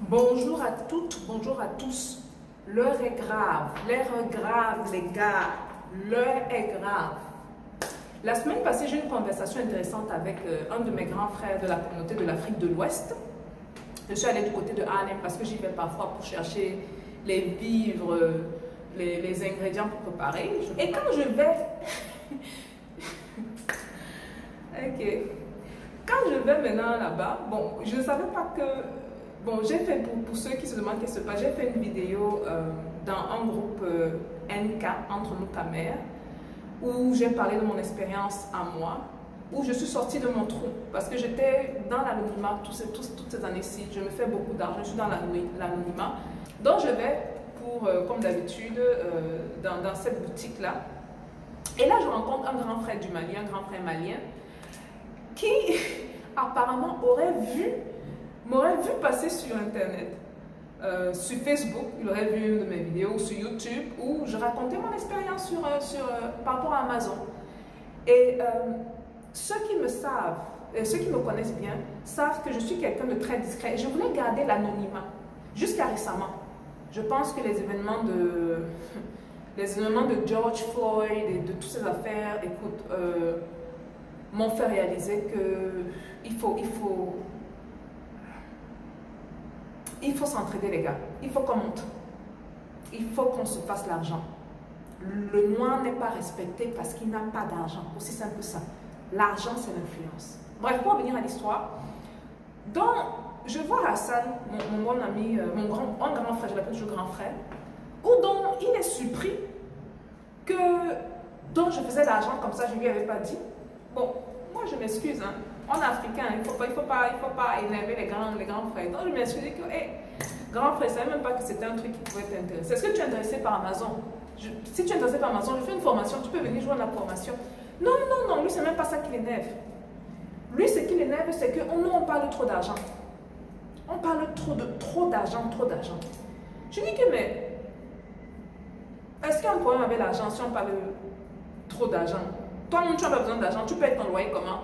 Bonjour à toutes, bonjour à tous. L'heure est grave, les gars. L'heure est grave. La semaine passée, j'ai eu une conversation intéressante avec un de mes grands frères de la communauté de l'Afrique de l'Ouest. Je suis allée du côté de Arnhem parce que j'y vais parfois pour chercher les vivres, les ingrédients pour préparer. Et quand je vais... Ok. Quand je vais maintenant là-bas, bon, je ne savais pas que... Bon, j'ai fait, pour ceux qui se demandent qu'est-ce qui se passe, j'ai fait une vidéo dans un groupe NK, Entre nous Camères, où j'ai parlé de mon expérience à moi, où je suis sortie de mon trou, parce que j'étais dans l'anonymat toutes ces années-ci, je me fais beaucoup d'argent, je suis dans l'anonymat. Donc je vais, comme d'habitude, dans cette boutique-là, et là je rencontre un grand frère du Mali, un grand frère malien, qui apparemment m'aurait vu passer sur Internet, sur Facebook, il aurait vu une de mes vidéos, sur YouTube, où je racontais mon expérience par rapport à Amazon. Et ceux qui me savent, ceux qui me connaissent bien, savent que je suis quelqu'un de très discret. Je voulais garder l'anonymat, jusqu'à récemment. Je pense que les événements de George Floyd et de toutes ces affaires, écoute, m'ont fait réaliser que il faut s'entraider, les gars. Il faut qu'on monte. Il faut qu'on se fasse l'argent. Le noir n'est pas respecté parce qu'il n'a pas d'argent. Aussi simple que ça. L'argent, c'est l'influence. Bref, pour revenir à l'histoire. Donc, je vois Hassan, mon bon ami, un grand frère, je l'appelle toujours grand frère, où donc il est surpris que donc je faisais l'argent comme ça, je ne lui avais pas dit. Bon, moi je m'excuse, hein. On est africain, il faut pas énerver les grands frères. Donc je me suis dit que, hey, grand frère, je ne savais même pas que c'était un truc qui pouvait t'intéresser. Est-ce que tu es intéressé par Amazon? Si tu es intéressé par Amazon, je fais une formation, tu peux venir jouer à la formation. Non, lui, c'est même pas ça qui l'énerve. Lui, ce qui l'énerve, c'est qu'on parle trop d'argent. On parle trop d'argent. Je dis que, mais, est-ce qu'il y a un problème avec l'argent si on parle trop d'argent? Toi-même, tu n'as pas besoin d'argent, tu payes ton loyer comment?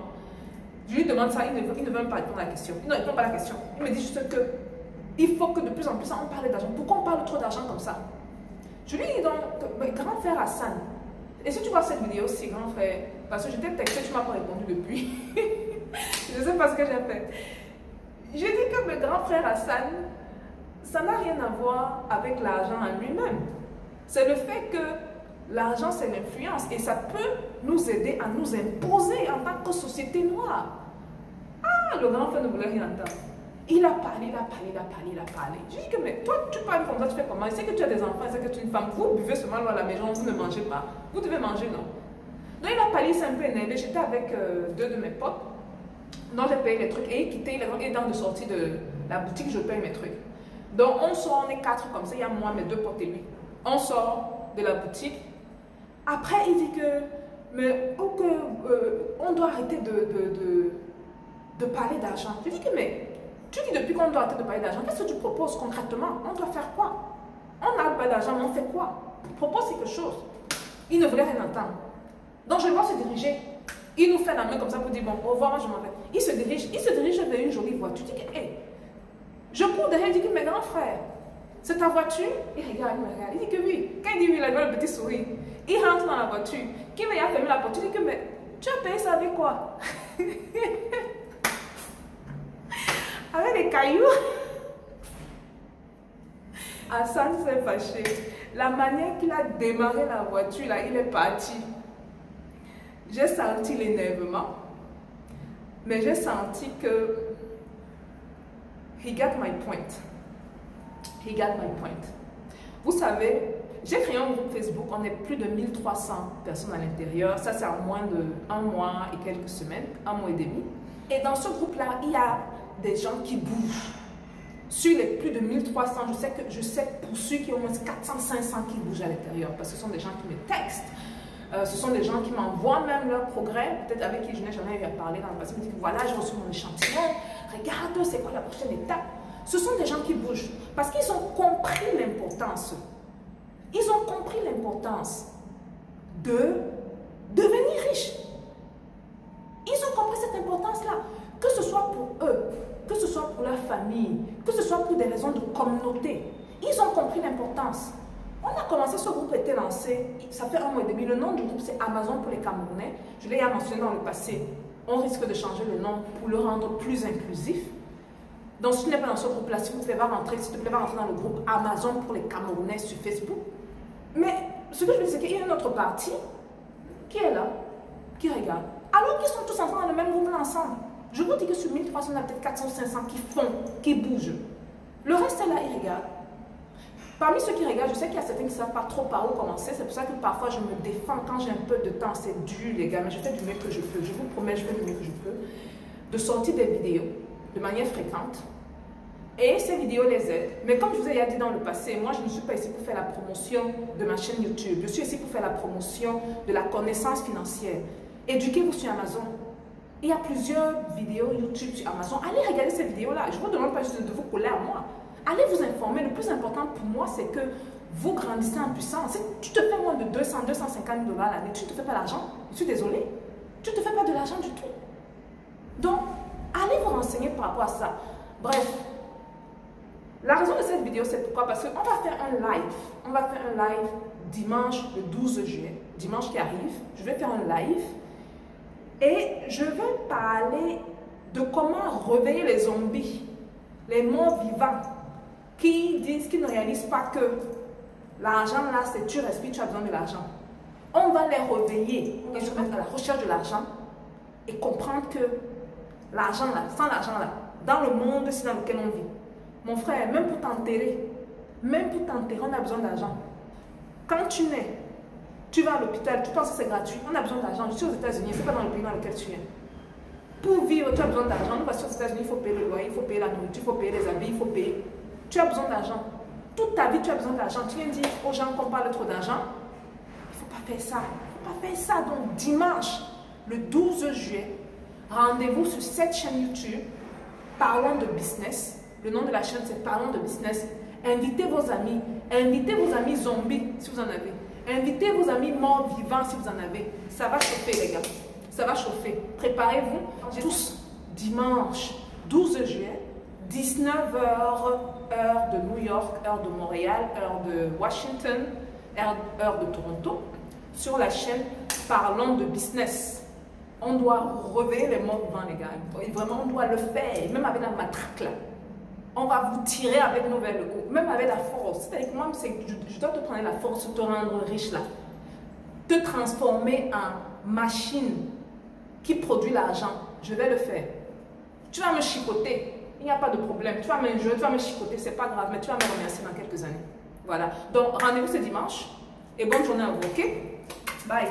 Je lui demande ça, il ne veut même pas répondre à la question. Il ne répond pas à la question. Il me dit juste que il faut que de plus en plus on parle d'argent. Pourquoi on parle trop d'argent comme ça? Je lui dis donc, grand frère Hassan, et si tu vois cette vidéo aussi, grand frère, parce que je t'ai texté, tu ne m'as pas répondu depuis. Je ne sais pas ce que j'ai fait. Je dis que le grand frère Hassan, ça n'a rien à voir avec l'argent en lui-même. C'est le fait que l'argent, c'est l'influence et ça peut nous aider à nous imposer en tant que société noire. Ah, le grand frère ne voulait rien entendre. Il a parlé. Je dis que, mais toi, tu parles comme ça, tu fais comment? Il sait que tu as des enfants, il sait que tu es une femme. Vous buvez seulement à la maison, vous ne mangez pas. Vous devez manger, non? Donc il a parlé, il s'est un peu énervé. J'étais avec deux de mes potes. Donc j'ai payé les trucs et il quittait, il est dans de sortie de la boutique, je paye mes trucs. Donc on sort, on est quatre comme ça, il y a moi, mes deux potes et lui. On sort de la boutique. Après, il dit que, mais on doit arrêter de parler d'argent. Je dis que, mais, tu dis depuis qu'on doit arrêter de parler d'argent, qu'est-ce que tu proposes concrètement? On doit faire quoi? On n'arrête pas d'argent, mais on fait quoi? Propose quelque chose. Il ne voulait rien entendre. Donc, je le vois se diriger. Il nous fait la main comme ça pour dire, bon, au revoir, moi je m'en vais. Il se dirige vers une jolie voiture. Tu dis que, hé, je cours derrière, il dit que, mes grands frères, c'est ta voiture? Il regarde, il me regarde. Il dit que oui. Quand il dit oui, il a le petit sourire. Il rentre dans la voiture. Qui veut y a fermé la porte? Il dit que, mais tu as payé ça avec quoi? Avec des cailloux. Hassan s'est fâché. La manière qu'il a démarré la voiture, là, il est parti. J'ai senti l'énervement. Mais j'ai senti que he got my point. He got my point. Vous savez, j'ai créé un groupe Facebook, on est plus de 1300 personnes à l'intérieur. Ça, c'est en moins d'un mois et quelques semaines, un mois et demi. Et dans ce groupe-là, il y a des gens qui bougent. Sur les plus de 1300, je sais pour ceux qui ont au moins 400, 500 qui bougent à l'intérieur. Parce que ce sont des gens qui me textent. Ce sont des gens qui m'envoient même leurs progrès, peut-être avec qui je n'ai jamais eu à parler dans le passé. Ils me disent, voilà, j'ai reçu mon échantillon. Regarde, c'est quoi la prochaine étape? Ce sont des gens qui bougent. Parce qu'ils ont compris l'importance. Ils ont compris l'importance de devenir riche. Ils ont compris cette importance-là. Que ce soit pour eux, que ce soit pour leur famille, que ce soit pour des raisons de communauté. Ils ont compris l'importance. On a commencé, ce groupe était lancé, ça fait 1 mois et demi. Le nom du groupe, c'est Amazon pour les Camerounais. Je l'ai mentionné dans le passé. On risque de changer le nom pour le rendre plus inclusif. Donc, si tu n'es pas dans ce groupe-là, s'il te plaît, va rentrer dans le groupe Amazon pour les Camerounais sur Facebook. Mais ce que je veux dire, c'est qu'il y a une autre partie qui est là, qui regarde. Alors qu'ils sont tous ensemble dans le même groupe ensemble. Je vous dis que sur 1300, il y en a peut-être 400 ou 500 qui font, qui bougent. Le reste est là, ils regardent. Parmi ceux qui regardent, je sais qu'il y a certains qui ne savent pas trop par où commencer. C'est pour ça que parfois je me défends quand j'ai un peu de temps. C'est dur, les gars, mais je fais du mieux que je peux. Je vous promets, je fais du mieux que je peux. De sortir des vidéos de manière fréquente. Et ces vidéos les aident. Mais comme je vous ai dit dans le passé, moi je ne suis pas ici pour faire la promotion de ma chaîne YouTube. Je suis ici pour faire la promotion de la connaissance financière. Éduquez-vous sur Amazon. Il y a plusieurs vidéos YouTube sur Amazon. Allez regarder ces vidéos-là. Je ne vous demande pas juste de vous coller à moi. Allez vous informer. Le plus important pour moi, c'est que vous grandissez en puissance. Si tu te fais moins de 200, 250 $ l'année, tu ne te fais pas l'argent. Je suis désolée. Tu ne te fais pas de l'argent du tout. Donc, allez vous renseigner par rapport à ça. Bref, la raison de cette vidéo, c'est pourquoi? Parce qu'on va faire un live. On va faire un live dimanche, le 12 juillet. Dimanche qui arrive, je vais faire un live. Et je vais parler de comment réveiller les zombies, les morts vivants, qui disent qu'ils ne réalisent pas que l'argent là, c'est tu respires, tu as besoin de l'argent. On va les réveiller et se mettre à la recherche de l'argent et comprendre que l'argent là, sans l'argent là, dans le monde dans lequel on vit, mon frère, même pour t'enterrer, on a besoin d'argent. Quand tu nais, tu vas à l'hôpital, tu penses que c'est gratuit, on a besoin d'argent. Je suis aux États-Unis, ce n'est pas dans le pays dans lequel tu es. Pour vivre, tu as besoin d'argent. Nous, parce que aux États-Unis, il faut payer le loyer, il faut payer la nourriture, il faut payer les habits, il faut payer. Tu as besoin d'argent. Toute ta vie, tu as besoin d'argent. Tu viens dire aux gens qu'on parle trop d'argent. Il ne faut pas faire ça. Il ne faut pas faire ça. Donc, dimanche, le 12 juillet, rendez-vous sur cette chaîne YouTube. Parlons de business. Le nom de la chaîne, c'est Parlons de business. Invitez vos amis zombies, si vous en avez. Invitez vos amis morts vivants si vous en avez. Ça va chauffer, les gars. Ça va chauffer. Préparez-vous. Tous dimanche 12 juillet, 19h, heure de New York, heure de Montréal, heure de Washington, heure de Toronto, sur la chaîne Parlons de business. On doit réveiller les morts vivants, les gars. Et vraiment, on doit le faire. Même avec la matraque, là. On va vous tirer avec nos vers le haut, même avec la force. C'est-à-dire que moi, je dois te prendre la force, te rendre riche là. Te transformer en machine qui produit l'argent. Je vais le faire. Tu vas me chicoter, il n'y a pas de problème. Tu vas m'injurer, tu vas me chicoter, c'est pas grave, mais tu vas me remercier dans quelques années. Voilà. Donc, rendez-vous ce dimanche et bonne journée à vous, ok? Bye.